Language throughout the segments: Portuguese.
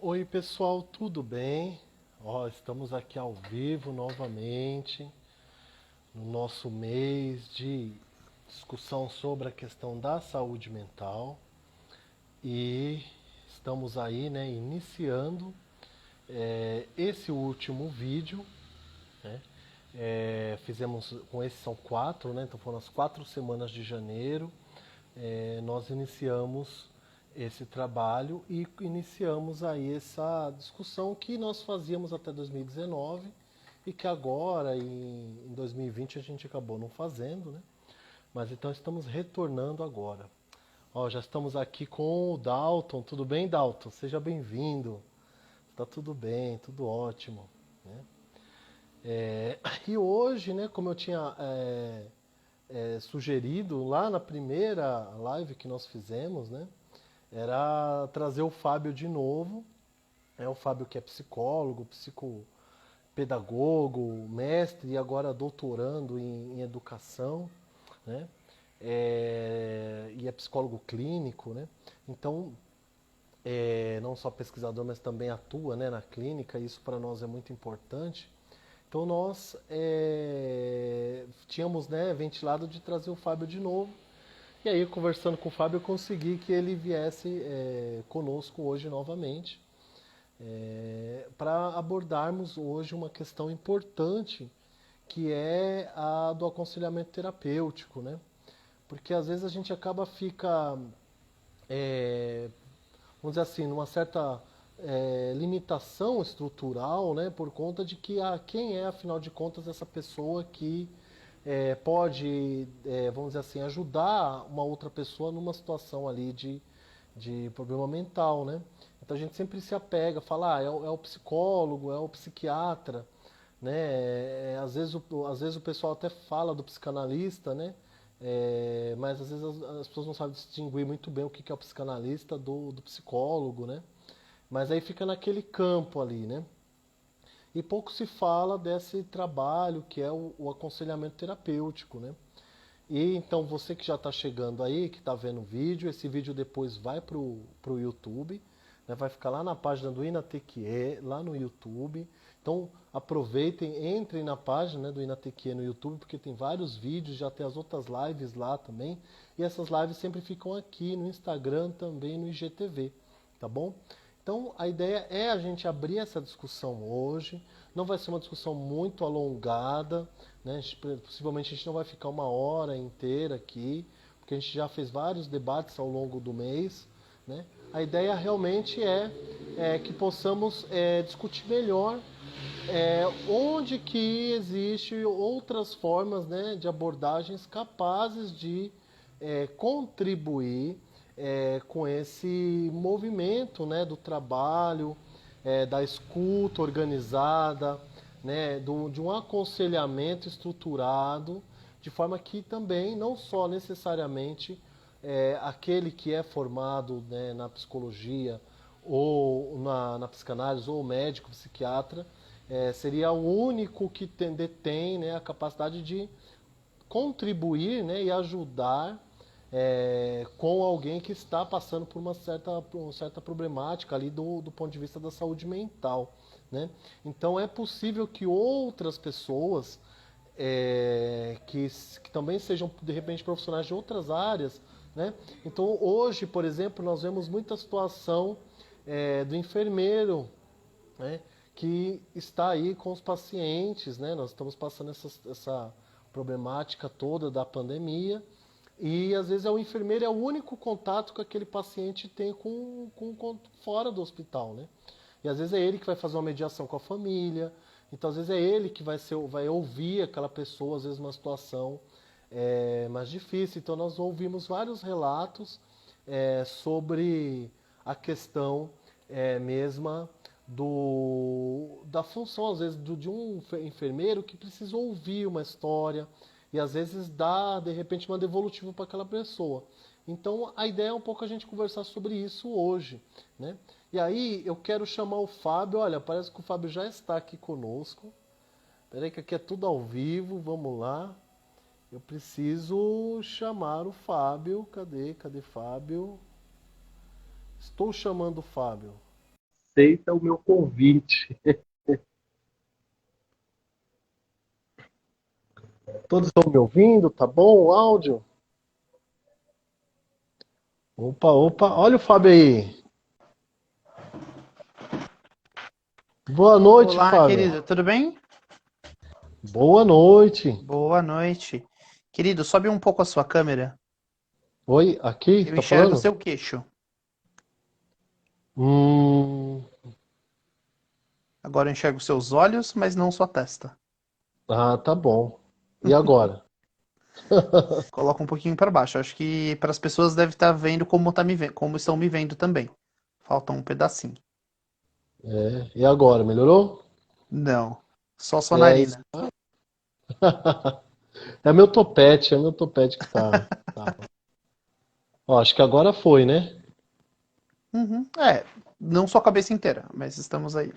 Oi pessoal, tudo bem? Estamos aqui ao vivo novamente no nosso mês de discussão sobre a questão da saúde mental e estamos aí, né, iniciando esse último vídeo, né? Fizemos com esses são quatro, né? Então foram as 4 semanas de janeiro. Nós iniciamos esse trabalho e iniciamos aí essa discussão que nós fazíamos até 2019 e que agora em 2020 a gente acabou não fazendo, né? Mas então estamos retornando agora. Já estamos aqui com o Dalton. Tudo bem, Dalton? Seja bem-vindo. Tá tudo bem, tudo ótimo, né? E hoje, né, como eu tinha sugerido lá na primeira live que nós fizemos, né, era trazer o Fábio de novo. O Fábio que é psicólogo, psicopedagogo, mestre e agora doutorando em educação, né? E é psicólogo clínico, né? Então, não só pesquisador, mas também atua, né, na clínica. Isso para nós é muito importante. Então nós tínhamos, né, ventilado de trazer o Fábio de novo. E aí, conversando com o Fábio, eu consegui que ele viesse conosco hoje novamente, para abordarmos hoje uma questão importante, que é a do aconselhamento terapêutico, né? Porque às vezes a gente fica, vamos dizer assim, numa certa limitação estrutural, né? Por conta de que quem é, afinal de contas, essa pessoa que pode, vamos dizer assim, ajudar uma outra pessoa numa situação ali de problema mental, né? Então a gente sempre se apega, fala, é o psicólogo, é o psiquiatra, né? Às vezes o pessoal até fala do psicanalista, né? Mas às vezes as pessoas não sabem distinguir muito bem o que é o psicanalista do psicólogo, né? Mas aí fica naquele campo ali, né? E pouco se fala desse trabalho que é o aconselhamento terapêutico, né? E então você que já está chegando aí, que está vendo o vídeo, esse vídeo depois vai pro YouTube, né? Vai ficar lá na página do Inatequie, lá no YouTube. Então aproveitem, entrem na página, né, do Inatequie no YouTube, porque tem vários vídeos, já tem as outras lives lá também. E essas lives sempre ficam aqui no Instagram, também no IGTV, tá bom? Então a ideia é a gente abrir essa discussão hoje. Não vai ser uma discussão muito alongada, né? Possivelmente a gente não vai ficar uma hora inteira aqui, porque a gente já fez vários debates ao longo do mês, né? A ideia realmente é que possamos discutir melhor onde que existe outras formas, né, de abordagens capazes de contribuir com esse movimento, né, do trabalho, da escuta organizada, né, de um aconselhamento estruturado, de forma que também não só necessariamente aquele que é formado, né, na psicologia ou na psicanálise ou médico, psiquiatra, seria o único que detém, né, a capacidade de contribuir, né, e ajudar com alguém que está passando por uma certa problemática ali do ponto de vista da saúde mental, né? Então é possível que outras pessoas que também sejam de repente profissionais de outras áreas, né? Então hoje, por exemplo, nós vemos muita situação do enfermeiro, né, que está aí com os pacientes, né? Nós estamos passando essa problemática toda da pandemia e às vezes o enfermeiro é o único contato que aquele paciente tem com fora do hospital, né? E às vezes é ele que vai fazer uma mediação com a família, então às vezes é ele que vai ouvir aquela pessoa, às vezes numa situação mais difícil. Então nós ouvimos vários relatos sobre a questão mesma da função, às vezes, de um enfermeiro que precisa ouvir uma história e às vezes dá, de repente, uma devolutiva para aquela pessoa. Então, a ideia é um pouco a gente conversar sobre isso hoje, né? E aí, eu quero chamar o Fábio. Olha, parece que o Fábio já está aqui conosco. Peraí que aqui é tudo ao vivo, vamos lá. Eu preciso chamar o Fábio. Cadê Fábio? Estou chamando o Fábio. aceita o meu convite. Todos estão me ouvindo? Tá bom o áudio? Opa, opa, olha o Fábio aí. Boa noite, Olá, Fábio. querido, tudo bem? Boa noite. Boa noite. Querido, sobe um pouco a sua câmera. Oi, aqui, Eu tá enxergo o falando? seu queixo. Hum, Agora eu enxergo seus olhos, mas não sua testa. tá bom. E agora? Coloca um pouquinho para baixo. Acho que para as pessoas deve estar vendo como tá me vendo, como estão me vendo também. Falta um pedacinho. E agora, melhorou? Não, só sua É isso. narina. É meu topete que tá. Ó, acho que agora foi, né? Uhum. É, não sua cabeça inteira, mas estamos aí.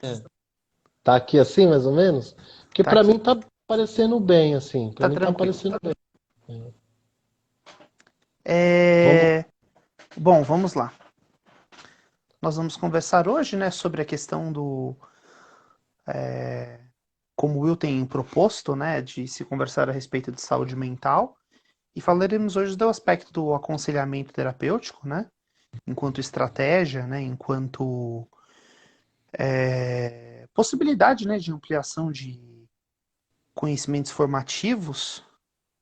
Tá aqui assim, mais ou menos? Porque Tá pra aqui. mim tá parecendo bem, assim. Pra Tá mim tá tranquilo. parecendo bem. Vamos. É... Bom, vamos lá. Nós vamos conversar hoje, né, sobre a questão do como o Will tem proposto, né, de se conversar a respeito de saúde mental. E falaremos hoje do aspecto do aconselhamento terapêutico, né, enquanto estratégia, né, enquanto possibilidade, né, de ampliação de conhecimentos formativos,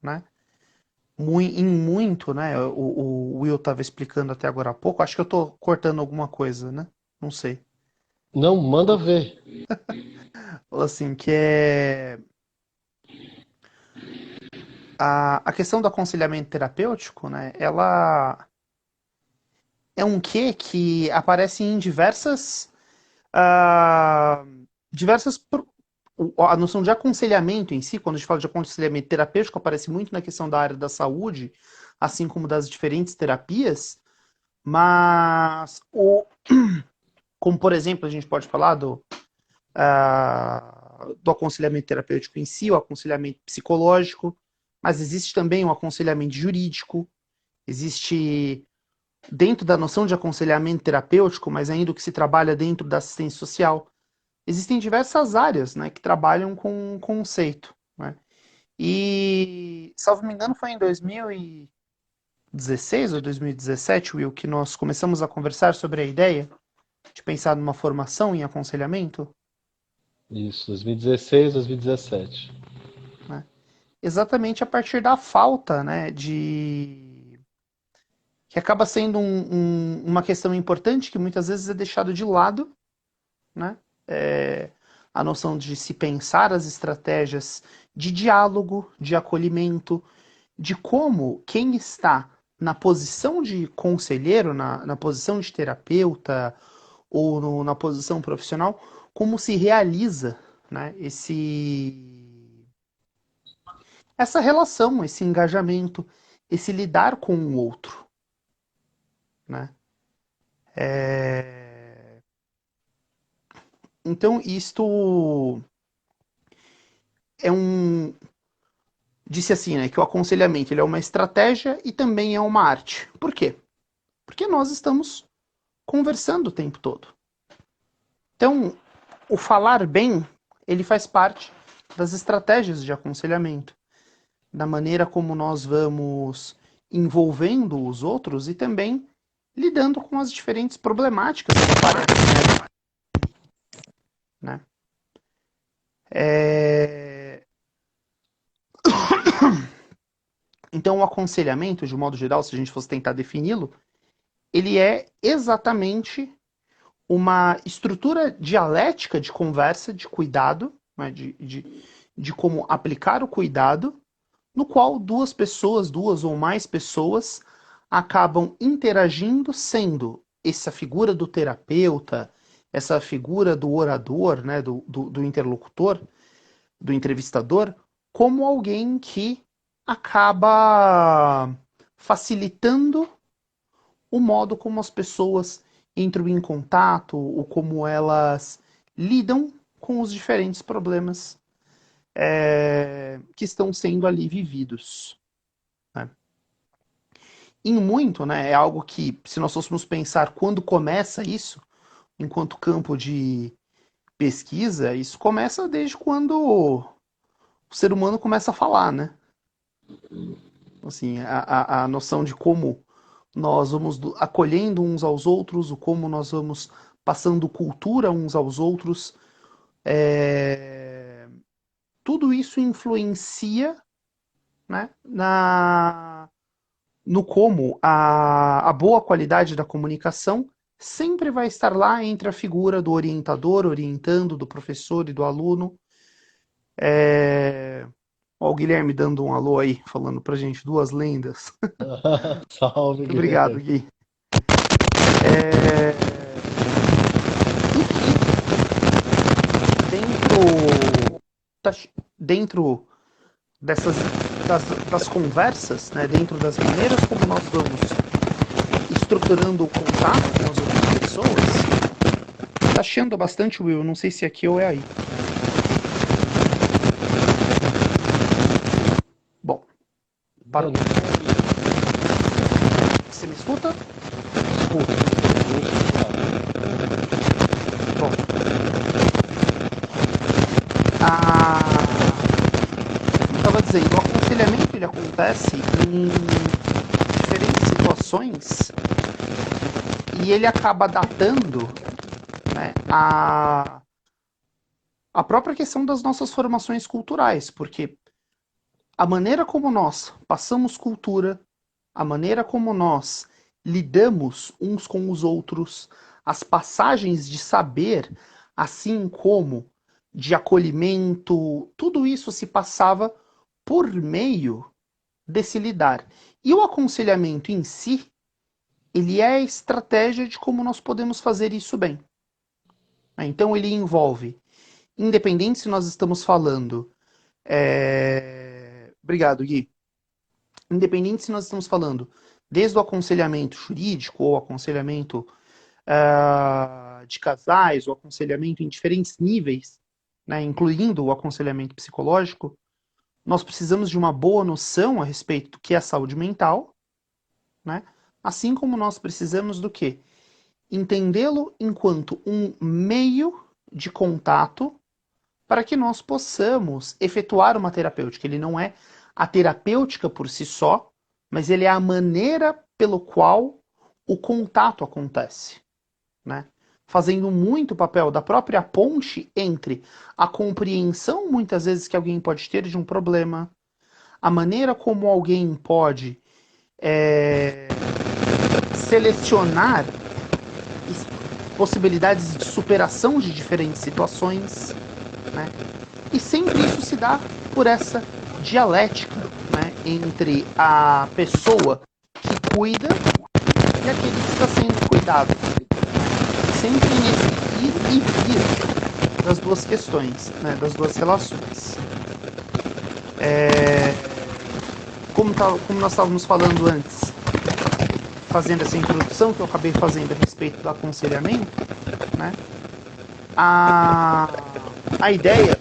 né, em muito, né, o Will estava explicando até agora há pouco, acho que eu estou cortando alguma coisa, né, não sei. Não, manda ver. Falou assim, que é a questão do aconselhamento terapêutico, né, ela é um quê que aparece em ah, diversas. A noção de aconselhamento em si, quando a gente fala de aconselhamento terapêutico, aparece muito na questão da área da saúde, assim como das diferentes terapias, mas, como por exemplo, a gente pode falar do aconselhamento terapêutico em si, o aconselhamento psicológico, mas existe também o aconselhamento jurídico, existe dentro da noção de aconselhamento terapêutico, mas ainda o que se trabalha dentro da assistência social. Existem diversas áreas, né, que trabalham com o conceito. Né? E, salvo me engano, foi em 2016 ou 2017, Will, que nós começamos a conversar sobre a ideia de pensar numa formação em aconselhamento. Isso, 2016, 2017. Né? Exatamente a partir da falta, né, de que acaba sendo uma questão importante que muitas vezes é deixado de lado, né? É, a noção de se pensar as estratégias de diálogo, de acolhimento, de como quem está na posição de conselheiro, na posição de terapeuta ou na posição profissional, como se realiza, né, essa relação, esse engajamento, esse lidar com o outro. Né? É... Então, isto é um, disse assim, né, que o aconselhamento ele é uma estratégia e também é uma arte. Por quê? Porque nós estamos conversando o tempo todo. Então, o falar bem, ele faz parte das estratégias de aconselhamento, da maneira como nós vamos envolvendo os outros e também lidando com as diferentes problemáticas que aparecem, né? É... Então, o aconselhamento, de um modo geral, se a gente fosse tentar defini-lo, ele é exatamente uma estrutura dialética de conversa, de cuidado, né, de como aplicar o cuidado, no qual duas pessoas, duas ou mais pessoas, acabam interagindo, sendo essa figura do terapeuta, essa figura do orador, né, do interlocutor, do entrevistador, como alguém que acaba facilitando o modo como as pessoas entram em contato, ou como elas lidam com os diferentes problemas que estão sendo ali vividos. Né? Em muito, né, é algo que, se nós fôssemos pensar quando começa isso, enquanto campo de pesquisa, isso começa desde quando o ser humano começa a falar, né? Assim, a noção de como nós vamos acolhendo uns aos outros, o como nós vamos passando cultura uns aos outros, tudo isso influencia, né, no como a boa qualidade da comunicação sempre vai estar lá entre a figura do orientador, orientando, do professor e do aluno. Ó, o Guilherme dando um alô aí, falando pra gente, duas lendas. Salve, Muito obrigado, Guilherme. Gui. É, dentro, dentro dessas das conversas, né, dentro das maneiras como nós vamos estruturando o contato com as outras pessoas, tá chiando bastante, Will. Não sei se é aqui ou é aí. Bom, para... Eu não tô ouvindo. Você me escuta? Desculpa, Bom, eu estava dizendo, o aconselhamento ele acontece em diferentes situações e ele acaba datando, né, a própria questão das nossas formações culturais, porque a maneira como nós passamos cultura, a maneira como nós lidamos uns com os outros, as passagens de saber, assim como de acolhimento, tudo isso se passava por meio desse lidar. E o aconselhamento em si, ele é a estratégia de como nós podemos fazer isso bem. Então ele envolve, independente se nós estamos falando. Obrigado, Gui. Independente se nós estamos falando desde o aconselhamento jurídico ou aconselhamento de casais, ou aconselhamento em diferentes níveis, né, incluindo o aconselhamento psicológico, nós precisamos de uma boa noção a respeito do que é saúde mental, né? Assim como nós precisamos do quê? Entendê-lo enquanto um meio de contato para que nós possamos efetuar uma terapêutica. Ele não é a terapêutica por si só, mas ele é a maneira pelo qual o contato acontece, né? Fazendo muito o papel da própria ponte entre a compreensão, muitas vezes, que alguém pode ter de um problema, a maneira como alguém pode selecionar possibilidades de superação de diferentes situações, né? E sempre isso se dá por essa dialética, né, entre a pessoa que cuida e aquele que está sendo cuidado. Sempre nesse ir e vir das duas questões, né, das duas relações. Como nós estávamos falando antes, fazendo essa introdução que eu acabei fazendo a respeito do aconselhamento, né, a ideia é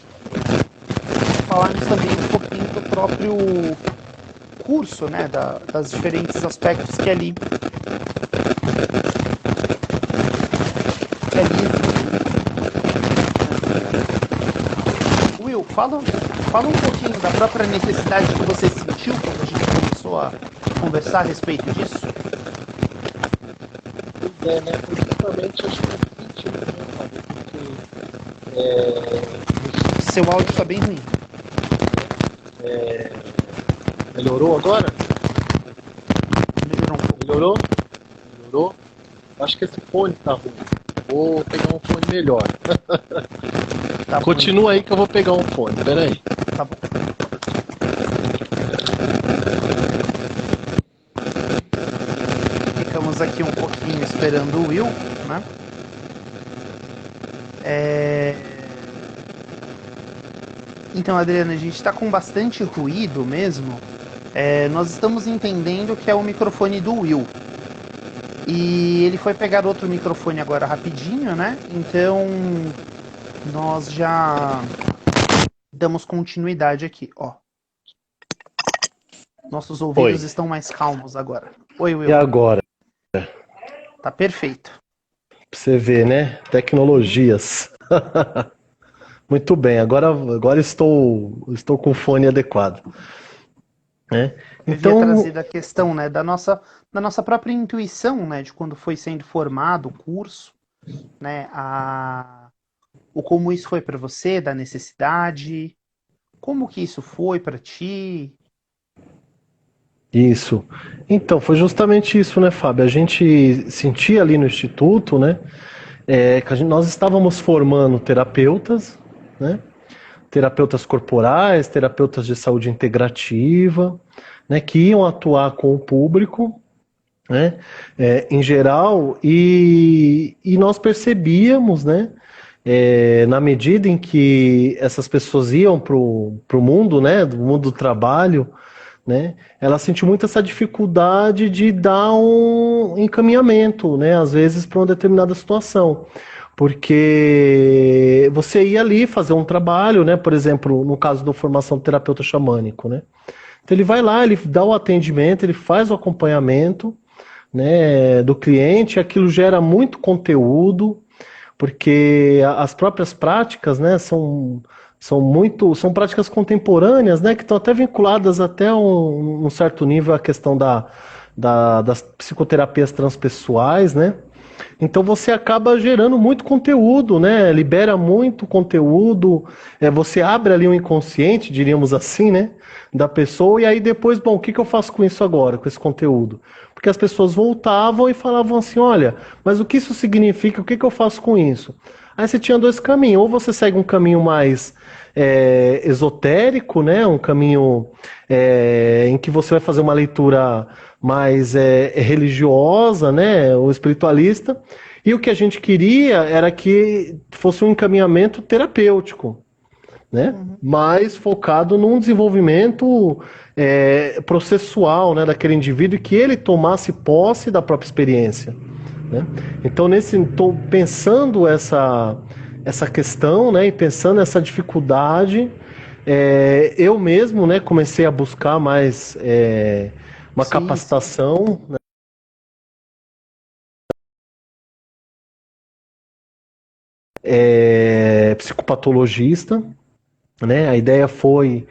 falarmos também um pouquinho do próprio curso, né, das diferentes aspectos que ali Will, fala um pouquinho da própria necessidade que você sentiu quando a gente começou a conversar a respeito disso. né? Principalmente acho que eu senti, porque Seu áudio está bem ruim. melhorou agora? Melhorou um pouco. Melhorou? Melhorou? Acho que esse fone tá ruim. Vou pegar um fone melhor. Tá Continua aí que eu vou pegar um fone. Pera aí. Tá bom. Ficamos aqui um pouquinho esperando o Will, né? Então, Adriana, a gente está com bastante ruído mesmo. Nós estamos entendendo que é o microfone do Will. E ele foi pegar outro microfone agora rapidinho, né? Então, nós já damos continuidade aqui, ó. Nossos ouvidos estão mais calmos agora. Oi, Will. E agora? Tá perfeito. Pra você ver, né? Uhum. Tecnologias. Muito bem, agora estou com o fone adequado, né? Eu havia Então, trazido a questão, né, da nossa própria intuição, né, de quando foi sendo formado o curso, né, o como isso foi para você, da necessidade, como que isso foi para ti. isso. Então, foi justamente isso, né, Fábio? A gente sentia ali no Instituto, né, que nós estávamos formando terapeutas, né? Terapeutas corporais, terapeutas de saúde integrativa, né, que iam atuar com o público, né, em geral, e nós percebíamos, né, na medida em que essas pessoas iam para o mundo, né, do mundo do trabalho, né, ela sentiu muito essa dificuldade de dar um encaminhamento, né, às vezes para uma determinada situação. Porque você ia ali fazer um trabalho, né? Por exemplo, no caso da formação do terapeuta xamânico, né? Então ele vai lá, ele dá o atendimento, ele faz o acompanhamento, né, do cliente, aquilo gera muito conteúdo, porque as próprias práticas, né, são práticas contemporâneas, né, que estão até vinculadas até um certo nível à questão das psicoterapias transpessoais, né? Então você acaba gerando muito conteúdo, né? Libera muito conteúdo, você abre ali o inconsciente, diríamos assim, né? Da pessoa, e aí depois, bom, o que eu faço com isso agora, com esse conteúdo? Porque as pessoas voltavam e falavam assim, olha, mas o que isso significa? O que eu faço com isso? Aí você tinha dois caminhos, ou você segue um caminho mais esotérico, né? Um caminho em que você vai fazer uma leitura mais religiosa, né? Ou espiritualista. E o que a gente queria era que fosse um encaminhamento terapêutico, né? Uhum. Mais focado num desenvolvimento processual, né? Daquele indivíduo e que ele tomasse posse da própria experiência, né? Então, tô pensando essa questão, né, e pensando essa dificuldade, eu mesmo, né, comecei a buscar mais uma Sim, sim. capacitação, psicopatologista, né? A ideia foi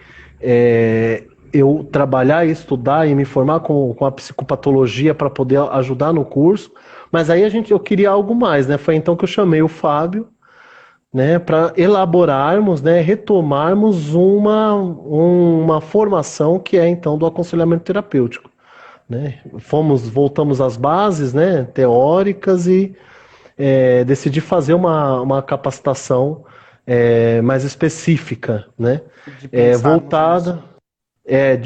eu trabalhar e estudar e me formar com a psicopatologia para poder ajudar no curso, mas aí eu queria algo mais, né? Foi então que eu chamei o Fábio, né, para elaborarmos, né, retomarmos uma formação que é então do aconselhamento terapêutico, né? Voltamos às bases, né, teóricas e decidi fazer uma capacitação mais específica, né, De pensarmos nisso. voltada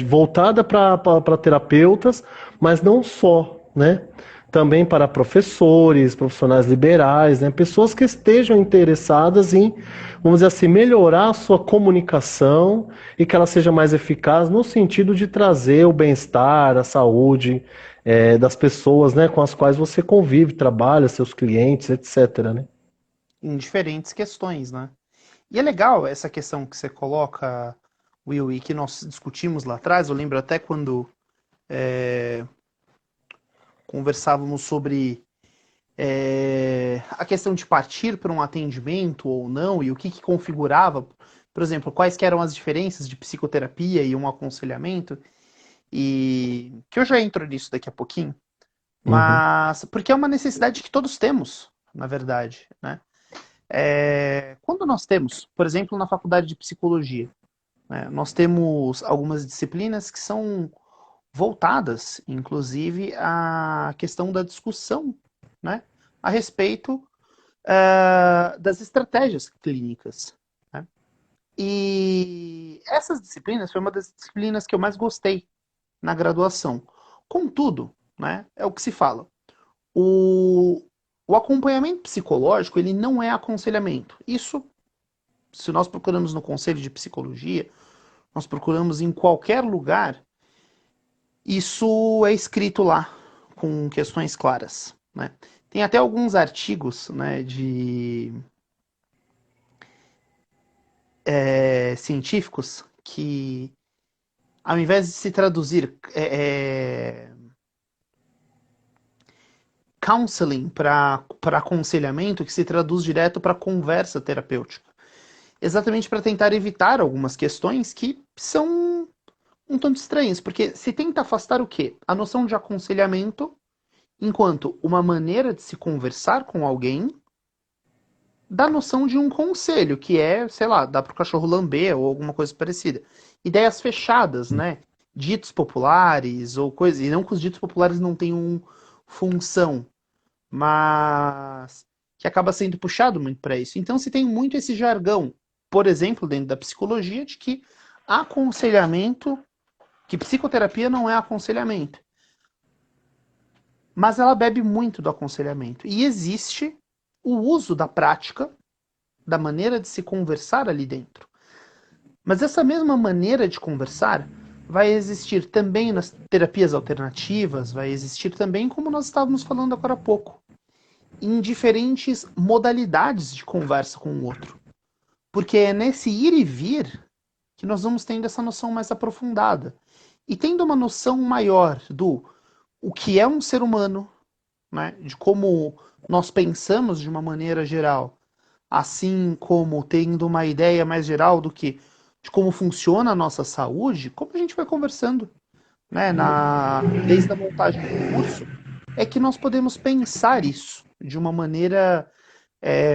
voltada para terapeutas, mas não só, né? Também para professores, profissionais liberais, né? Pessoas que estejam interessadas em, vamos dizer assim, melhorar a sua comunicação e que ela seja mais eficaz no sentido de trazer o bem-estar, a saúde das pessoas, né? Com as quais você convive, trabalha, seus clientes, etc., né? Em diferentes questões, né? E é legal essa questão que você coloca, Will, e que nós discutimos lá atrás. Eu lembro até quando conversávamos sobre a questão de partir para um atendimento ou não, e o que configurava, por exemplo, quais que eram as diferenças de psicoterapia e um aconselhamento, e que eu já entro nisso daqui a pouquinho, Uhum. mas porque é uma necessidade que todos temos, na verdade, né? Quando nós temos, por exemplo, na faculdade de psicologia, né, nós temos algumas disciplinas que são voltadas, inclusive, à questão da discussão, né, a respeito das estratégias clínicas. Né? E essas disciplinas foi uma das disciplinas que eu mais gostei na graduação. Contudo, né, é o que se fala. O, o acompanhamento psicológico ele não é aconselhamento. Isso, se nós procuramos no Conselho de Psicologia, nós procuramos em qualquer lugar, isso é escrito lá com questões claras. Né? Tem até alguns artigos, né, científicos que, ao invés de se traduzir counseling para aconselhamento, que se traduz direto para conversa terapêutica. Exatamente para tentar evitar algumas questões que são um tanto estranhas, porque se tenta afastar o quê? A noção de aconselhamento enquanto uma maneira de se conversar com alguém da noção de um conselho, que é, sei lá, dar pro cachorro lamber ou alguma coisa parecida. Ideias fechadas, né? Ditos populares ou coisas. E não que os ditos populares não tenham função, mas que acaba sendo puxado muito para isso. Então se tem muito esse jargão, por exemplo, dentro da psicologia, de que aconselhamento, que psicoterapia não é aconselhamento. Mas ela bebe muito do aconselhamento. E existe o uso da prática, da maneira de se conversar ali dentro. Mas essa mesma maneira de conversar vai existir também nas terapias alternativas, vai existir também, como nós estávamos falando agora há pouco, em diferentes modalidades de conversa com o outro. Porque é nesse ir e vir que nós vamos tendo essa noção mais aprofundada. E tendo uma noção maior do o que é um ser humano, né, de como nós pensamos de uma maneira geral, assim como tendo uma ideia mais geral de como funciona a nossa saúde, como a gente vai conversando, né, desde a montagem do curso, é que nós podemos pensar isso de uma maneira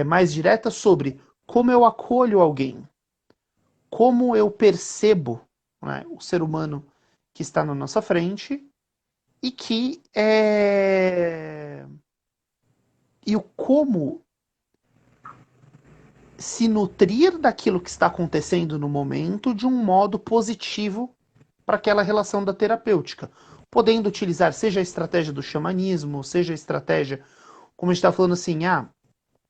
mais direta sobre como eu acolho alguém, como eu percebo, né, o ser humano que está na nossa frente e que e o como se nutrir daquilo que está acontecendo no momento de um modo positivo para aquela relação da terapêutica, podendo utilizar seja a estratégia do xamanismo, seja a estratégia, como a gente está falando assim,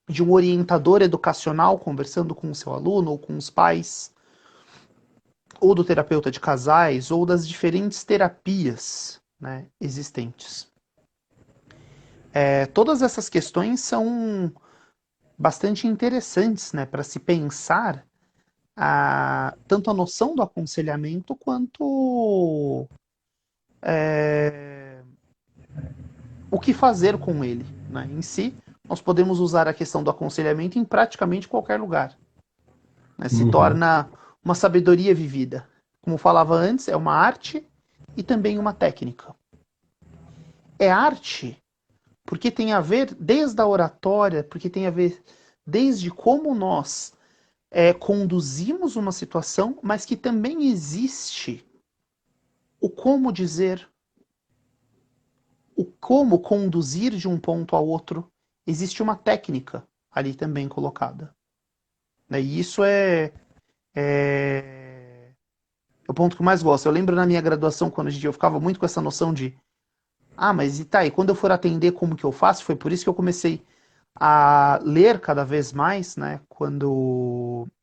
de um orientador educacional conversando com o seu aluno ou com os pais, ou do terapeuta de casais, ou das diferentes terapias, né, existentes. Todas essas questões são bastante interessantes, né, para se pensar tanto a noção do aconselhamento quanto o que fazer com ele, né? Em si, nós podemos usar a questão do aconselhamento em praticamente qualquer lugar, né? Se torna uma sabedoria vivida. Como falava antes, é uma arte e também uma técnica. É arte porque tem a ver desde a oratória, porque tem a ver desde como nós conduzimos uma situação, mas que também existe o como dizer, o como conduzir de um ponto a outro. Existe uma técnica ali também colocada. E isso é o ponto que eu mais gosto. Eu lembro na minha graduação, quando eu ficava muito com essa noção de mas e tá, e quando eu for atender, como que eu faço? Foi por isso que eu comecei a ler cada vez mais, né,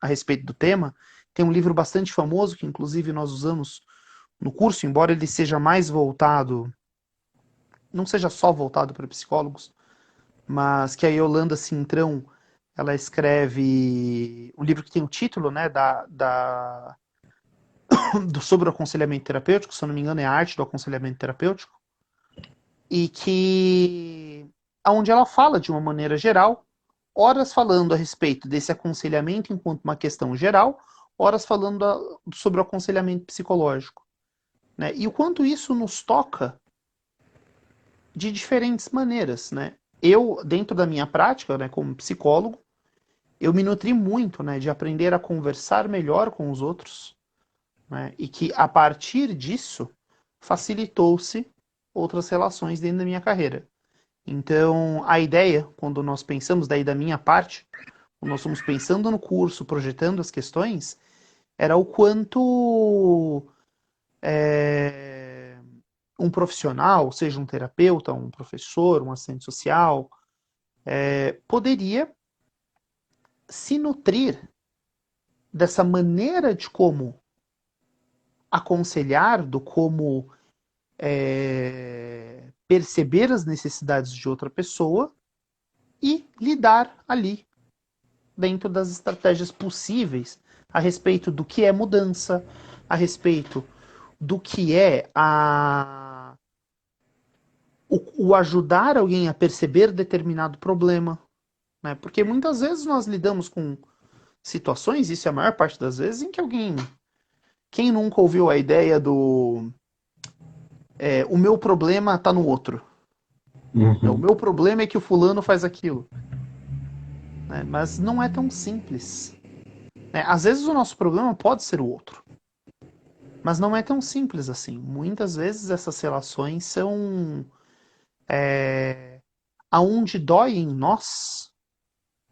a respeito do tema. Tem um livro bastante famoso, que inclusive nós usamos no curso, embora ele seja mais voltado, não seja só voltado para psicólogos, mas que a Yolanda Cintrão, ela escreve um livro que tem o título, né, sobre o aconselhamento terapêutico, se eu não me engano é a arte do aconselhamento terapêutico, e que onde ela fala de uma maneira geral, horas falando a respeito desse aconselhamento enquanto uma questão geral, horas falando sobre o aconselhamento psicológico, né? E o quanto isso nos toca de diferentes maneiras, né? Eu, dentro da minha prática, né, como psicólogo, eu me nutri muito, né, de aprender a conversar melhor com os outros, né? E que a partir disso facilitou-se outras relações dentro da minha carreira. Então, a ideia, quando nós pensamos, daí da minha parte, quando nós estamos pensando no curso, projetando as questões, era o quanto um profissional, seja um terapeuta, um professor, um assistente social, poderia se nutrir dessa maneira de como aconselhar, do como perceber as necessidades de outra pessoa e lidar ali dentro das estratégias possíveis a respeito do que é mudança, a respeito do que é o ajudar alguém a perceber determinado problema, né? Porque muitas vezes nós lidamos com situações, isso é a maior parte das vezes, em que quem nunca ouviu a ideia do o meu problema está no outro, né? O Uhum. meu problema é que o fulano faz aquilo, né? Mas não é tão simples, né? Às vezes o nosso problema pode ser o outro, mas não é tão simples assim. Muitas vezes essas relações são aonde dói em nós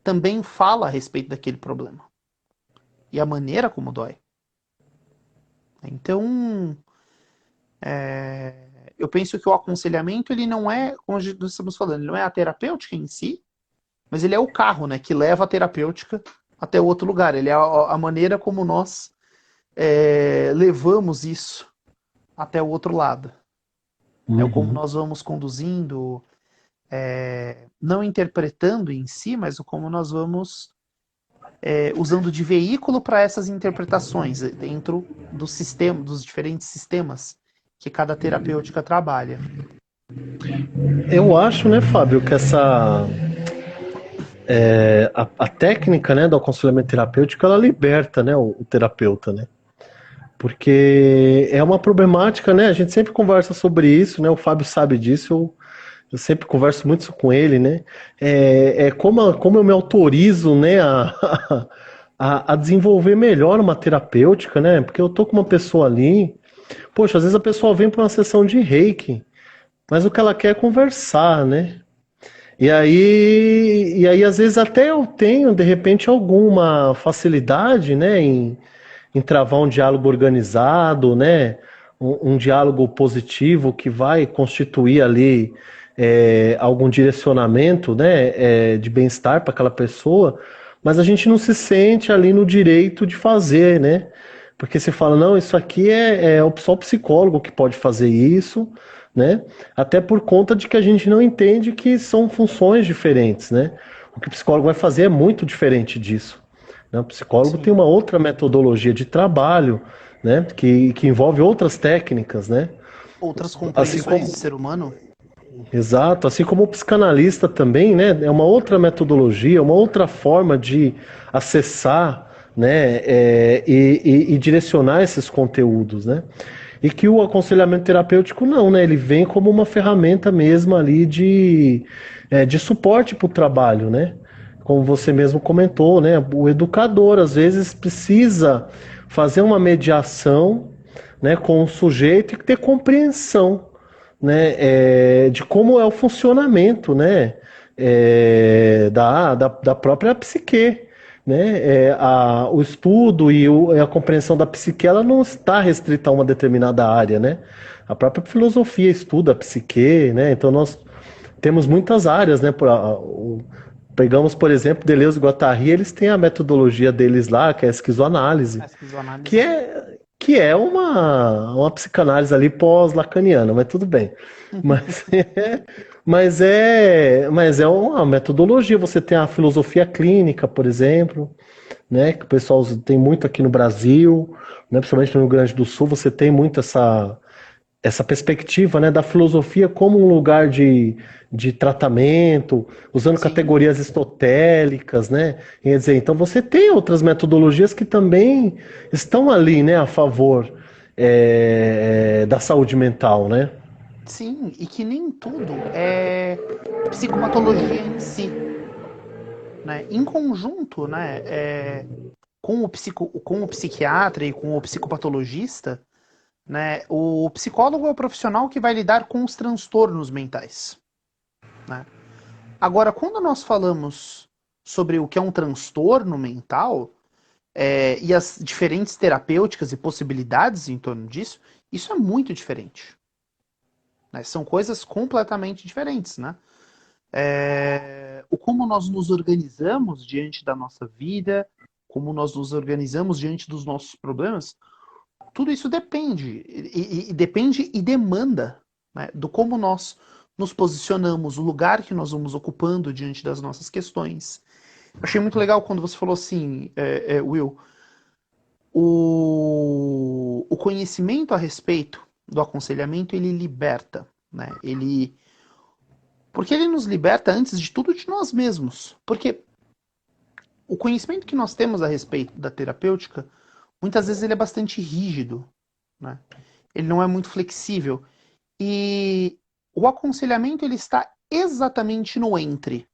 também fala a respeito daquele problema e a maneira como dói. Então, eu penso que o aconselhamento ele não é, como nós estamos falando, ele não é a terapêutica em si, mas ele é o carro, né, que leva a terapêutica até o outro lugar. Ele é a maneira como nós levamos isso até o outro lado. É o como Uhum. nós vamos conduzindo, não interpretando em si, mas o como nós vamos usando de veículo para essas interpretações dentro do sistema, dos diferentes sistemas que cada terapêutica trabalha. Eu acho, né, Fábio, que a técnica, né, do aconselhamento terapêutico, ela liberta, né, o terapeuta, né? Porque é uma problemática, né? A gente sempre conversa sobre isso, né? O Fábio sabe disso, eu sempre converso muito com ele, né? Como eu me autorizo, né, a desenvolver melhor uma terapêutica, né? Porque eu tô com uma pessoa ali, poxa, às vezes a pessoa vem para uma sessão de reiki, mas o que ela quer é conversar, né? E aí, às vezes até eu tenho, de repente, alguma facilidade, né, em travar um diálogo organizado, né, um diálogo positivo que vai constituir ali algum direcionamento, né, de bem-estar para aquela pessoa, mas a gente não se sente ali no direito de fazer, né? Porque você fala, não, isso aqui é só o psicólogo que pode fazer isso, né? Até por conta de que a gente não entende que são funções diferentes, né? O que o psicólogo vai fazer é muito diferente disso, né? O psicólogo tem Sim. uma outra metodologia de trabalho, né? Que envolve outras técnicas, né? Outras Assim compreensões como, de ser humano? exato, assim como o psicanalista também, né? É uma outra metodologia, uma outra forma de acessar, né? E direcionar esses conteúdos, né? E que o aconselhamento terapêutico não, né? Ele vem como uma ferramenta mesmo ali de suporte para o trabalho, né? Como você mesmo comentou, né? O educador às vezes precisa fazer uma mediação, né, com o sujeito e ter compreensão, né, de como é o funcionamento, né, da própria psique, né, o estudo e a compreensão da psique, ela não está restrita a uma determinada área, né, a própria filosofia estuda a psique, né, então nós temos muitas áreas, né, pegamos, por exemplo, Deleuze e Guattari, eles têm a metodologia deles lá, que é a esquizoanálise, A que esquizoanálise. é uma psicanálise ali pós-lacaniana, mas tudo bem. Mas mas é uma metodologia. Você tem a filosofia clínica, por exemplo, né, que o pessoal tem muito aqui no Brasil, né, principalmente no Rio Grande do Sul, você tem muito essa perspectiva, né, da filosofia como um lugar de tratamento, usando Sim. categorias aristotélicas, né? Quer dizer, então você tem outras metodologias que também estão ali, né, a favor da saúde mental, né? Sim, e que nem tudo é psicopatologia em si, né? Em conjunto, né, com o psiquiatra e com o psicopatologista, né, o psicólogo é o profissional que vai lidar com os transtornos mentais, né? Agora, quando nós falamos sobre o que é um transtorno mental, e as diferentes terapêuticas e possibilidades em torno disso, isso é muito diferente, né? São coisas completamente diferentes, né? O como nós nos organizamos diante da nossa vida, como nós nos organizamos diante dos nossos problemas, tudo isso depende, e depende e demanda, né, do como nós nos posicionamos, o lugar que nós vamos ocupando diante das nossas questões. Eu achei muito legal quando você falou assim, Will, o conhecimento a respeito do aconselhamento, ele liberta, né? Ele Porque ele nos liberta, antes de tudo, de nós mesmos. Porque o conhecimento que nós temos a respeito da terapêutica, muitas vezes ele é bastante rígido, né? Ele não é muito flexível. E o aconselhamento ele está exatamente no entre,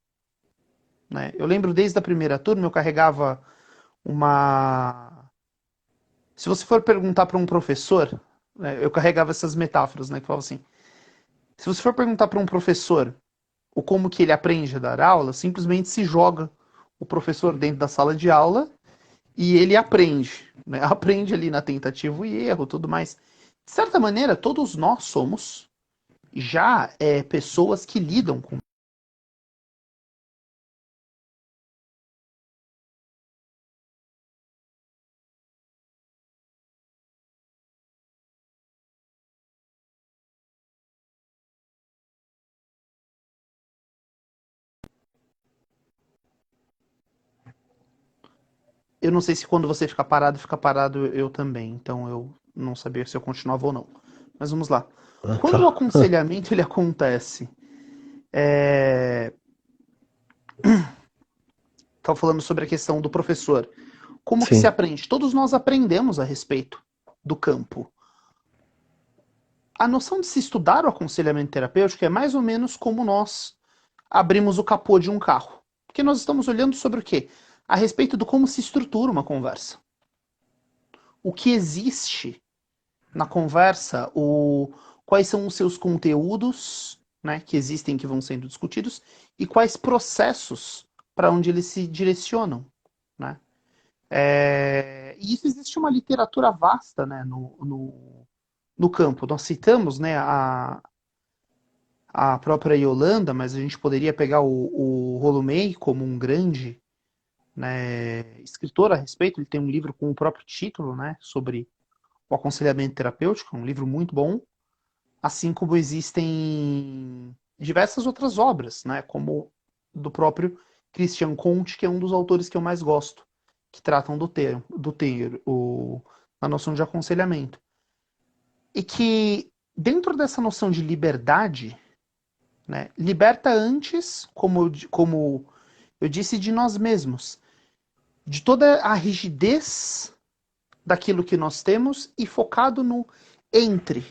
né? Eu lembro desde a primeira turma, eu carregava uma... Se você for perguntar para um professor, né, eu carregava essas metáforas, né, que falavam assim, se você for perguntar para um professor o como que ele aprende a dar aula, simplesmente se joga o professor dentro da sala de aula e ele aprende, né? Aprende ali na tentativa e erro, tudo mais. De certa maneira, todos nós somos já pessoas que lidam com... Eu não sei se quando você fica parado eu também, então eu não sabia se eu continuava ou não. Mas vamos lá. Ah, Quando o tá. aconselhamento ele acontece, estava falando sobre a questão do professor. Como que se Sim. aprende? Todos nós aprendemos a respeito do campo. A noção de se estudar o aconselhamento terapêutico é mais ou menos como nós abrimos o capô de um carro. Porque nós estamos olhando sobre o quê? A respeito do como se estrutura uma conversa. O que existe na conversa, quais são os seus conteúdos, né, que existem, que vão sendo discutidos, e quais processos para onde eles se direcionam, né? E isso existe uma literatura vasta, né, no campo. Nós citamos, né, a própria Yolanda, mas a gente poderia pegar o Rolomei como um grande, né, escritor a respeito. Ele tem um livro com o próprio título, né, sobre o aconselhamento terapêutico, um livro muito bom, assim como existem diversas outras obras, né, como do próprio Christian Conte, que é um dos autores que eu mais gosto, que tratam a noção de aconselhamento. E que, dentro dessa noção de liberdade, né, liberta antes, como eu disse, de nós mesmos, de toda a rigidez daquilo que nós temos e focado no entre,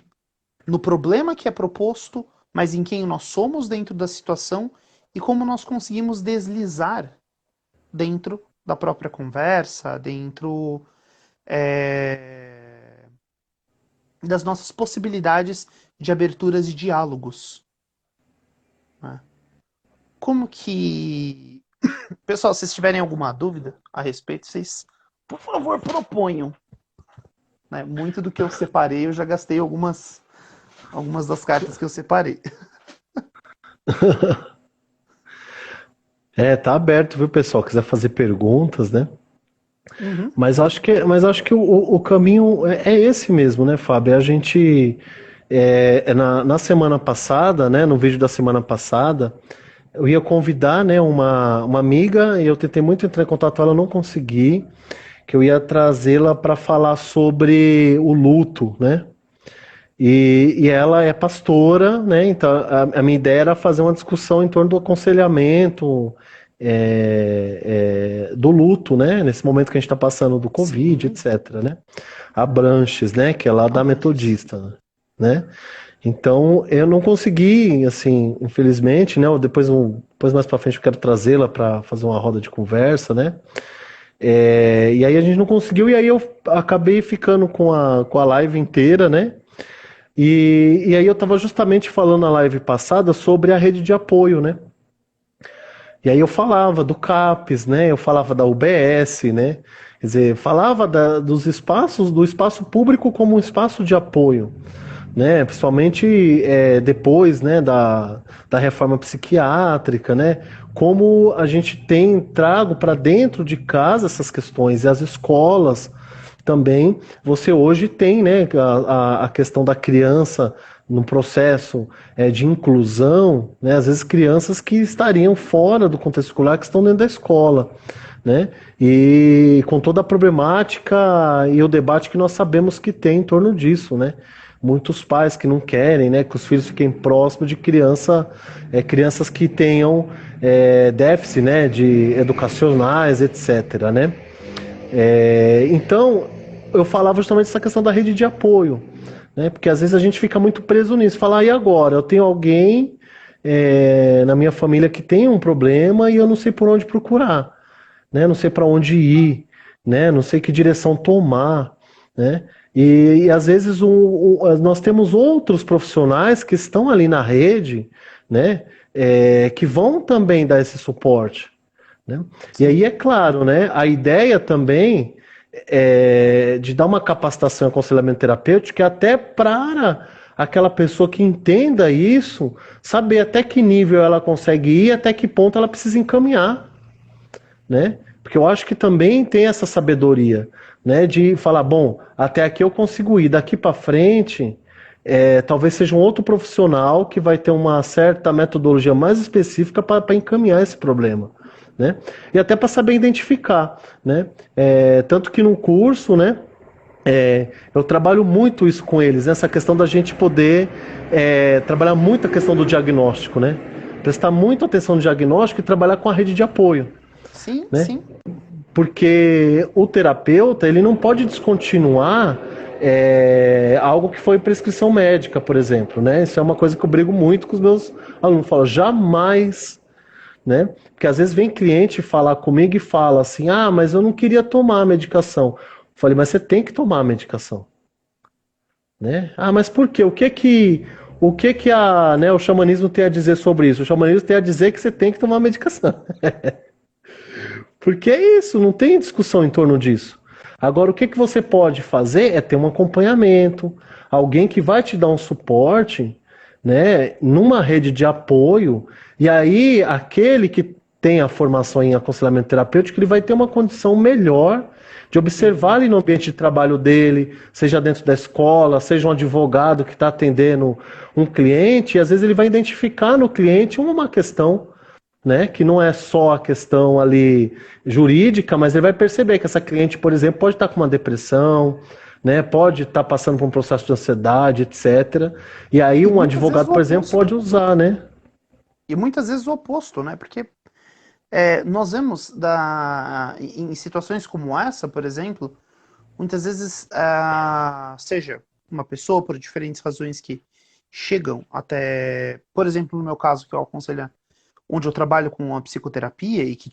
no problema que é proposto, mas em quem nós somos dentro da situação e como nós conseguimos deslizar dentro da própria conversa, dentro das nossas possibilidades de aberturas e diálogos, né? Como que... Pessoal, se vocês tiverem alguma dúvida a respeito, vocês, por favor, proponham. Né? Muito do que eu separei, eu já gastei algumas das cartas que eu separei. Tá aberto, viu, pessoal? Quiser fazer perguntas, né? Uhum. Mas acho que o caminho é esse mesmo, né, Fábio? A gente, na semana passada, né, no vídeo da semana passada, eu ia convidar, né, uma amiga, e eu tentei muito entrar em contato com ela, eu não consegui, que eu ia trazê-la para falar sobre o luto, né? E ela é pastora, né? Então a minha ideia era fazer uma discussão em torno do aconselhamento, do luto, né? Nesse momento que a gente está passando do Covid, Sim, etc, né? A Branches, né? Que é lá da Abrantes. Metodista, né? Então eu não consegui, assim, infelizmente, né? Depois mais para frente eu quero trazê-la para fazer uma roda de conversa, né? E aí a gente não conseguiu, e aí eu acabei ficando com a live inteira, né? E aí eu estava justamente falando na live passada sobre a rede de apoio, né? E aí eu falava do CAPES, né? Eu falava da UBS, né? Quer dizer, falava dos espaços, do espaço público como um espaço de apoio, né? Principalmente depois, né, da reforma psiquiátrica, né? Como a gente tem trago para dentro de casa essas questões, e as escolas também. Você hoje tem, né, a questão da criança no processo de inclusão, né? Às vezes crianças que estariam fora do contexto escolar, que estão dentro da escola, né? E com toda a problemática e o debate que nós sabemos que tem em torno disso, né? muitos pais que não querem, né, que os filhos fiquem próximos de crianças que tenham déficit, né, de educacionais, etc., né? Então, eu falava justamente essa questão da rede de apoio, né? Porque às vezes a gente fica muito preso nisso. Falar, e agora? Eu tenho alguém na minha família que tem um problema e eu não sei por onde procurar, né? Não sei para onde ir, né? Não sei que direção tomar, né? E às vezes nós temos outros profissionais que estão ali na rede, né? Que vão também dar esse suporte, né? E aí é claro, né? A ideia também de dar uma capacitação em aconselhamento terapêutico é até para aquela pessoa que entenda isso, saber até que nível ela consegue ir, até que ponto ela precisa encaminhar, né? Porque eu acho que também tem essa sabedoria, né? De falar, bom, até aqui eu consigo ir, daqui para frente, talvez seja um outro profissional que vai ter uma certa metodologia mais específica para encaminhar esse problema, né? E até para saber identificar, né? Tanto que no curso, né? Eu trabalho muito isso com eles, essa questão da gente poder trabalhar muito a questão do diagnóstico, né? Prestar muita atenção no diagnóstico e trabalhar com a rede de apoio, Sim, né? sim. Porque o terapeuta ele não pode descontinuar algo que foi prescrição médica, por exemplo, né? Isso é uma coisa que eu brigo muito com os meus alunos. Eu falo, jamais, né? Porque às vezes vem cliente falar comigo e fala assim, ah, mas eu não queria tomar a medicação. Eu falei, mas você tem que tomar a medicação, né? Ah, mas por quê? O xamanismo tem a dizer sobre isso? O xamanismo tem a dizer que você tem que tomar a medicação. Porque é isso, não tem discussão em torno disso. Agora, o que você pode fazer é ter um acompanhamento, alguém que vai te dar um suporte, né, numa rede de apoio, e aí aquele que tem a formação em aconselhamento terapêutico, ele vai ter uma condição melhor de observar ali no ambiente de trabalho dele, seja dentro da escola, seja um advogado que está atendendo um cliente, e às vezes ele vai identificar no cliente uma questão, né, que não é só a questão ali jurídica, mas ele vai perceber que essa cliente, por exemplo, pode estar com uma depressão, né, pode estar passando por um processo de ansiedade, etc. E aí E um muitas vezes advogado, o por exemplo, oposto. pode usar, né? E muitas vezes o oposto, né? Porque nós vemos em situações como essa, por exemplo, muitas vezes, seja uma pessoa por diferentes razões que chegam até, por exemplo, no meu caso, que é o aconselho, onde eu trabalho com a psicoterapia e que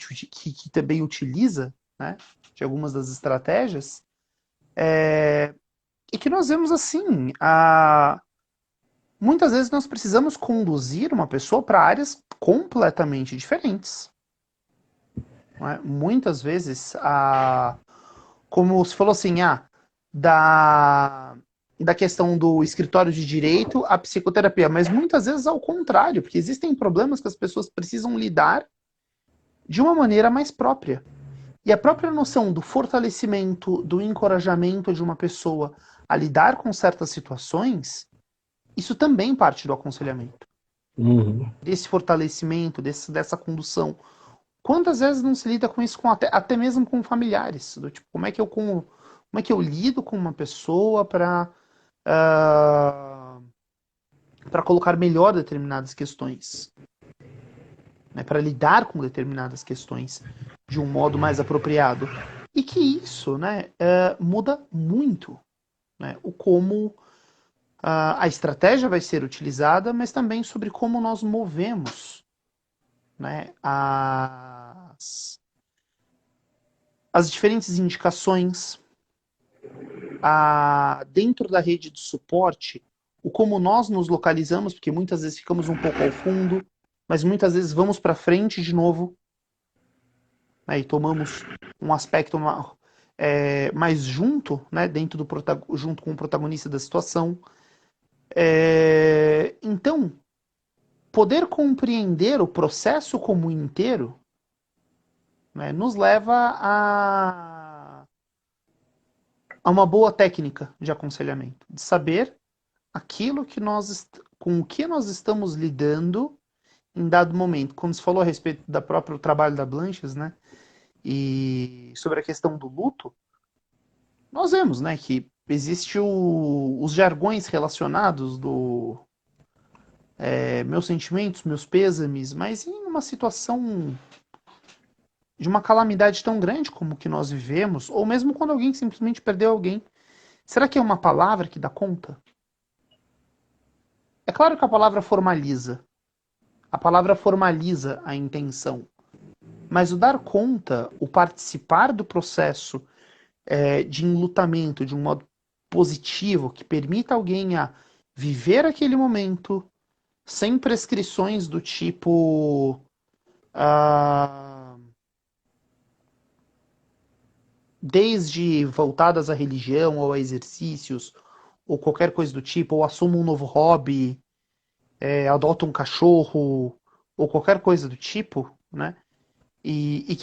também utiliza, né, de algumas das estratégias, e que nós vemos assim, muitas vezes nós precisamos conduzir uma pessoa para áreas completamente diferentes. Não é? Muitas vezes, como se falou assim, da questão do escritório de direito à psicoterapia, mas muitas vezes ao contrário, porque existem problemas que as pessoas precisam lidar de uma maneira mais própria. E a própria noção do fortalecimento, do encorajamento de uma pessoa a lidar com certas situações, isso também parte do aconselhamento. Uhum. Desse fortalecimento, dessa condução. Quantas vezes não se lida com isso até mesmo com familiares? Do tipo, como é que eu lido com uma pessoa para colocar melhor determinadas questões, né, para lidar com determinadas questões de um modo mais apropriado. E que isso, né, muda muito, né, o como a estratégia vai ser utilizada, mas também sobre como nós movemos, né, as diferentes indicações dentro da rede de suporte, o como nós nos localizamos, porque muitas vezes ficamos um pouco ao fundo, mas muitas vezes vamos para frente de novo, né, e tomamos um aspecto mais junto, né, junto com o protagonista da situação. Então, poder compreender o processo como inteiro, né, nos leva a uma boa técnica de aconselhamento, de saber aquilo com o que nós estamos lidando em dado momento. Como se falou a respeito do próprio trabalho da Blanches, né, e sobre a questão do luto, nós vemos, né, que existe os jargões relacionados do meus sentimentos, meus pêsames, mas em uma situação de uma calamidade tão grande como que nós vivemos, ou mesmo quando alguém simplesmente perdeu alguém, será que é uma palavra que dá conta? É claro que a palavra formaliza. A palavra formaliza a intenção. Mas o dar conta, o participar do processo de enlutamento de um modo positivo, que permita alguém a viver aquele momento sem prescrições do tipo desde voltadas à religião ou a exercícios ou qualquer coisa do tipo, ou assuma um novo hobby, adota um cachorro ou qualquer coisa do tipo, né? E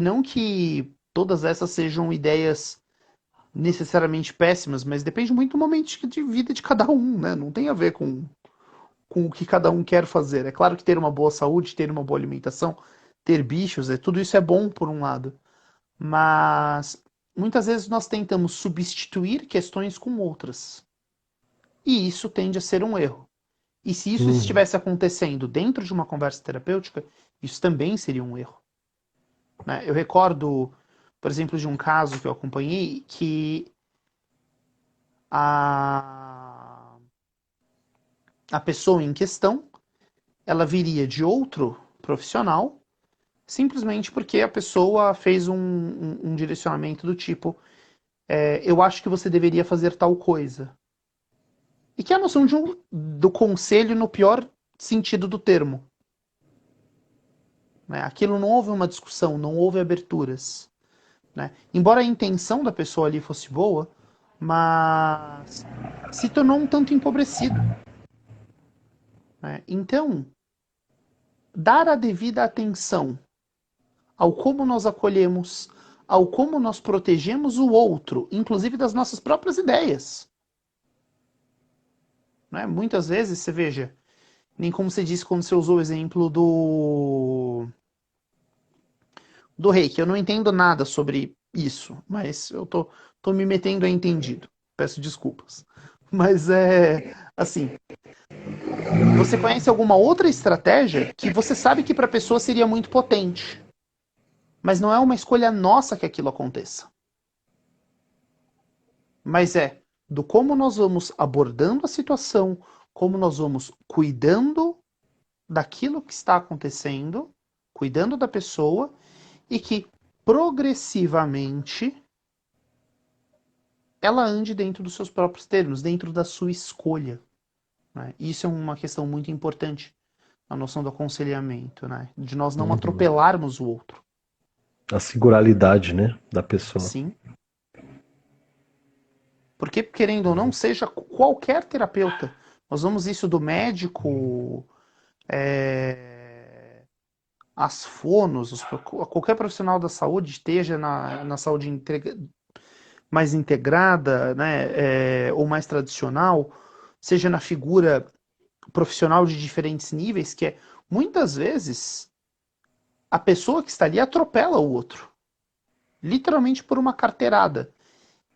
não que todas essas sejam ideias necessariamente péssimas, mas depende muito do momento de vida de cada um, né? Não tem a ver com o que cada um quer fazer. É claro que ter uma boa saúde, ter uma boa alimentação, ter bichos, tudo isso é bom por um lado. Mas muitas vezes nós tentamos substituir questões com outras. E isso tende a ser um erro. E se isso estivesse acontecendo dentro de uma conversa terapêutica, isso também seria um erro. Né? Eu recordo, por exemplo, de um caso que eu acompanhei que a pessoa em questão, ela viria de outro profissional, simplesmente porque a pessoa fez um direcionamento do tipo eu acho que você deveria fazer tal coisa. E que é a noção do conselho no pior sentido do termo. Né? Aquilo não houve uma discussão, não houve aberturas. Né? Embora a intenção da pessoa ali fosse boa, mas se tornou um tanto empobrecido. Né? Então, dar a devida atenção ao como nós acolhemos, ao como nós protegemos o outro, inclusive das nossas próprias ideias. Né? Muitas vezes, você veja, nem como você disse quando você usou o exemplo do reiki. Eu não entendo nada sobre isso, mas eu tô me metendo a entendido. Peço desculpas. Mas assim, você conhece alguma outra estratégia que você sabe que para a pessoa seria muito potente, mas não é uma escolha nossa que aquilo aconteça. Mas do como nós vamos abordando a situação, como nós vamos cuidando daquilo que está acontecendo, cuidando da pessoa, e que progressivamente ela ande dentro dos seus próprios termos, dentro da sua escolha. Né? Isso é uma questão muito importante na noção do aconselhamento, né? De nós não atropelarmos o outro. A singularidade, né, da pessoa. Sim. Porque, querendo ou não, seja qualquer terapeuta. Nós vamos isso do médico, as fonos, qualquer profissional da saúde esteja na saúde mais integrada, né, ou mais tradicional, seja na figura profissional de diferentes níveis, que muitas vezes a pessoa que está ali atropela o outro. Literalmente por uma carteirada.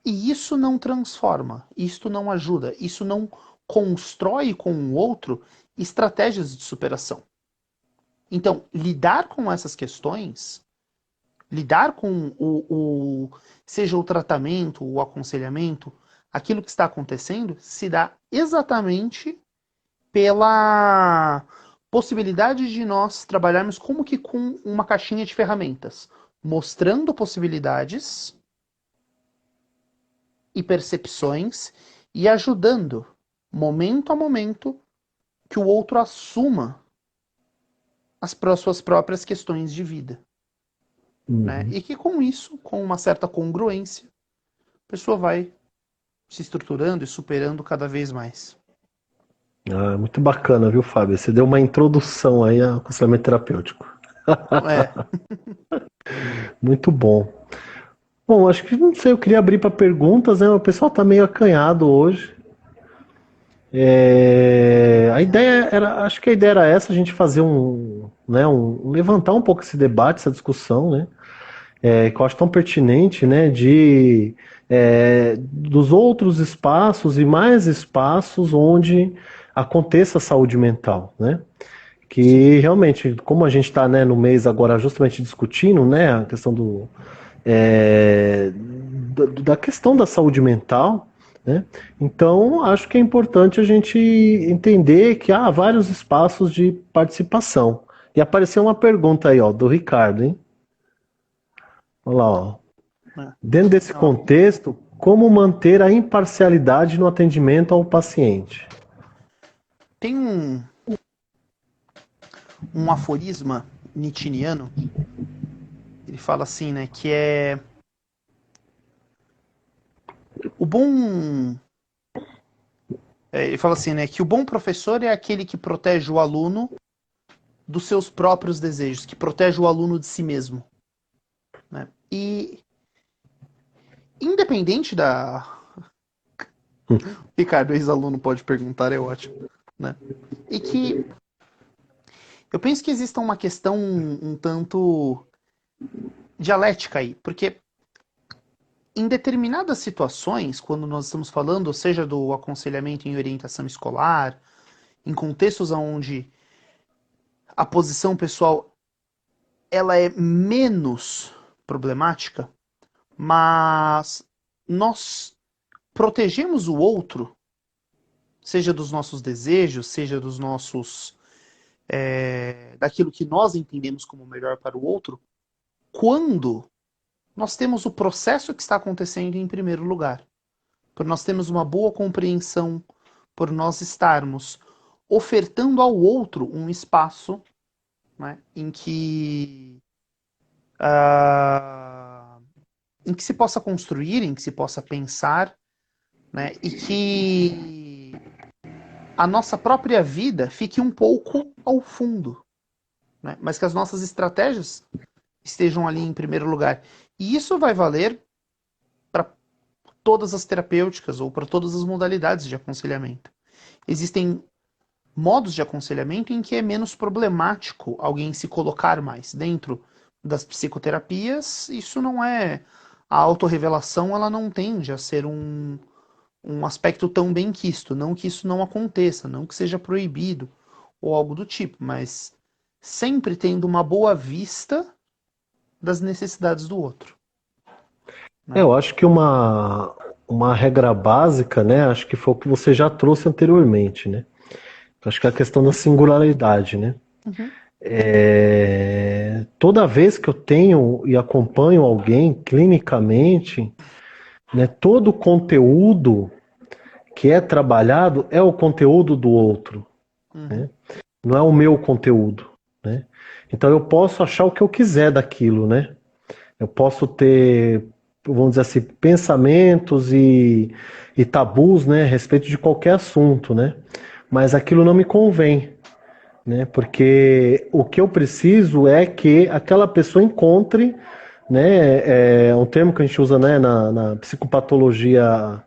E isso não transforma, isso não ajuda, isso não constrói com o outro estratégias de superação. Então, lidar com essas questões, lidar com seja o tratamento, o aconselhamento, aquilo que está acontecendo, se dá exatamente pela possibilidade de nós trabalharmos como que com uma caixinha de ferramentas, mostrando possibilidades e percepções e ajudando, momento a momento, que o outro assuma as suas próprias questões de vida. Né? E que com isso, com uma certa congruência, a pessoa vai se estruturando e superando cada vez mais. Muito bacana, viu, Fábio? Você deu uma introdução aí ao aconselhamento terapêutico. Muito bom. Bom, acho que não sei, eu queria abrir para perguntas, né? O pessoal tá meio acanhado hoje. A ideia era, acho que a ideia era essa, a gente fazer levantar um pouco esse debate, essa discussão, né? que eu acho tão pertinente, né, dos outros espaços e mais espaços onde aconteça a saúde mental, né? Sim. Que realmente, como a gente está, né, no mês agora justamente discutindo, né, a questão da questão da saúde mental, né? Então, acho que é importante a gente entender que há vários espaços de participação. E apareceu uma pergunta aí, ó, do Ricardo, hein? Olha lá, ó. É. Dentro desse Ó, contexto, como manter a imparcialidade no atendimento ao paciente? tem um aforisma nietzschiano, ele fala assim, né, que é o bom... ele fala assim, né, que o bom professor é aquele que protege o aluno dos seus próprios desejos, que protege o aluno de si mesmo, né? E independente da... Ricardo, ex-aluno, pode perguntar, é ótimo, né? E que eu penso que exista uma questão um tanto dialética aí, porque em determinadas situações, quando nós estamos falando, seja do aconselhamento em orientação escolar, em contextos onde a posição pessoal ela é menos problemática, mas nós protegemos o outro, seja dos nossos desejos, seja dos nossos daquilo que nós entendemos como melhor para o outro, quando nós temos o processo que está acontecendo em primeiro lugar. Por nós termos uma boa compreensão, por nós estarmos ofertando ao outro um espaço, né, em que se possa construir, em que se possa pensar, né, e que a nossa própria vida fique um pouco ao fundo, né, mas que as nossas estratégias estejam ali em primeiro lugar. E isso vai valer para todas as terapêuticas ou para todas as modalidades de aconselhamento. Existem modos de aconselhamento em que é menos problemático alguém se colocar mais dentro das psicoterapias. Isso não é... A autorrevelação, ela não tende a ser um aspecto tão bem quisto. Não que isso não aconteça, não que seja proibido ou algo do tipo, mas sempre tendo uma boa vista das necessidades do outro, né? Eu acho que uma regra básica, né? Acho que foi o que você já trouxe anteriormente, né? Acho que é a questão da singularidade, né? Uhum. Toda vez que eu tenho e acompanho alguém clinicamente, né, todo o conteúdo que é trabalhado é o conteúdo do outro, Uhum. né? Não é o meu conteúdo, né? Então eu posso achar o que eu quiser daquilo, né? Eu posso ter, vamos dizer assim, pensamentos e tabus, né, a respeito de qualquer assunto, né? Mas aquilo não me convém, né? Porque o que eu preciso é que aquela pessoa encontre, né? É um termo que a gente usa, né, na psicopatologia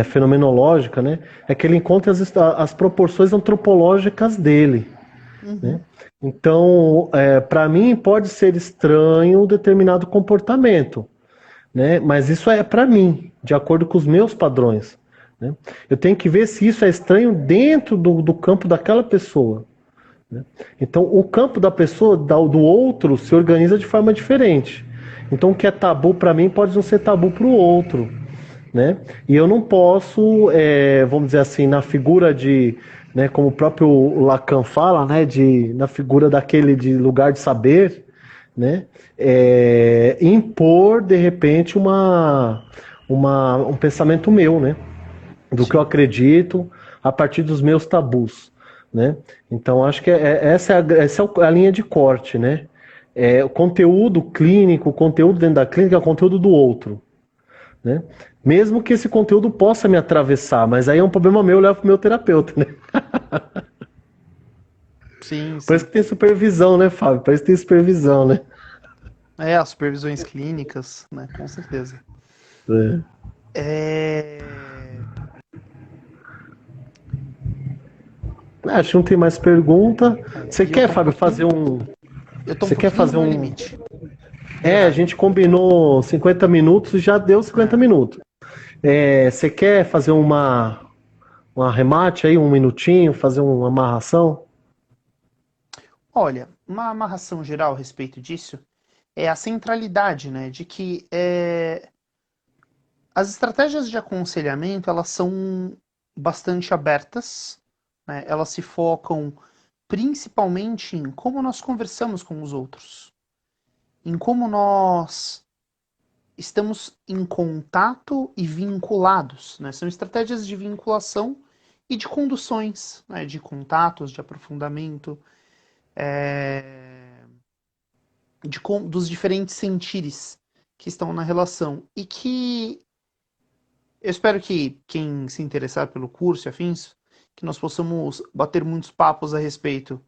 fenomenológica, né? É que ele encontre as proporções antropológicas dele, né? Uhum. Então, para mim pode ser estranho um determinado comportamento, né? Mas isso é para mim, de acordo com os meus padrões, né? Eu tenho que ver se isso é estranho dentro do campo daquela pessoa, né? Então, o campo da pessoa, do outro, se organiza de forma diferente. Então, o que é tabu para mim pode não ser tabu para o outro, né? E eu não posso, vamos dizer assim, na figura de, né, como o próprio Lacan fala, né, na figura daquele de lugar de saber, né, impor de repente um pensamento meu, né, do que eu Sim. acredito a partir dos meus tabus, né? Então acho que essa é a linha de corte, né? O conteúdo clínico, o conteúdo dentro da clínica é o conteúdo do outro, né? Mesmo que esse conteúdo possa me atravessar, mas aí é um problema meu, eu levo pro meu terapeuta, né? Sim, Parece sim. que tem supervisão, né, Fábio? Parece que tem supervisão, né? As supervisões clínicas, né? Com certeza. É. É... Acho que não tem mais pergunta. Você E eu quer, tô um Fábio, pouquinho, fazer um. eu tô um Você quer pouquinho fazer no meu um. limite. A gente combinou 50 minutos e já deu 50 minutos. Você quer fazer um arremate aí, um minutinho, fazer uma amarração? Olha, uma amarração geral a respeito disso é a centralidade, né, de que as estratégias de aconselhamento, elas são bastante abertas, né, elas se focam principalmente em como nós conversamos com os outros, em como nós estamos em contato e vinculados, né? São estratégias de vinculação e de conduções, né? De contatos, de aprofundamento, dos diferentes sentires que estão na relação. E que eu espero que quem se interessar pelo curso e afins, que nós possamos bater muitos papos a respeito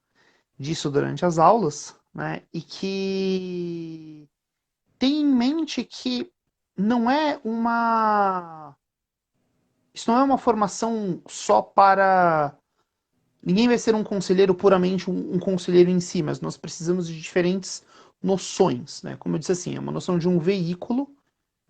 disso durante as aulas, né? E que tenha em mente que não é isso não é uma formação só para... Ninguém vai ser um conselheiro puramente um conselheiro em si, mas nós precisamos de diferentes noções, né? Como eu disse assim, é uma noção de um veículo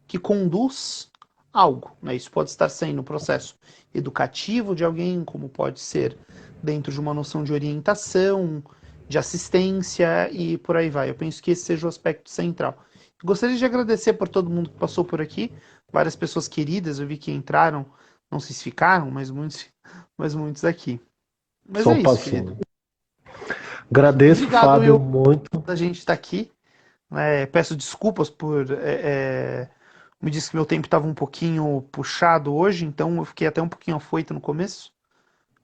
que conduz algo, né? Isso pode estar sendo no processo educativo de alguém, como pode ser dentro de uma noção de orientação, de assistência e por aí vai. Eu penso que esse seja o aspecto central. Gostaria de agradecer por todo mundo que passou por aqui, várias pessoas queridas, eu vi que entraram, não sei se ficaram, mas muitos aqui. Mas Só é isso, passando. querido. Agradeço, Obrigado, Fábio, Will, muito. da gente estar aqui. Peço desculpas por... me disse que meu tempo estava um pouquinho puxado hoje, então eu fiquei até um pouquinho afoito no começo.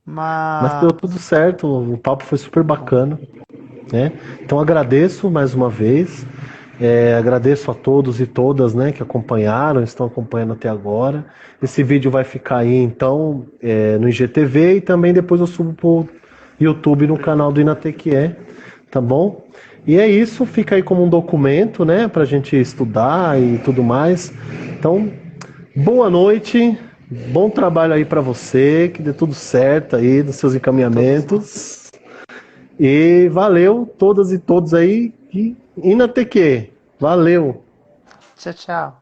Mas deu tudo certo, o papo foi super bacana, né? Então agradeço mais uma vez, agradeço a todos e todas, né, que acompanharam, estão acompanhando até agora. Esse vídeo vai ficar aí, então, no IGTV e também depois eu subo pro YouTube no canal do Inatequié, tá bom? E é isso, fica aí como um documento, né, pra gente estudar e tudo mais. Então, boa noite, bom trabalho aí pra você, que dê tudo certo aí nos seus encaminhamentos. E valeu todas e todos aí, e Inatequié. Valeu! Tchau, tchau.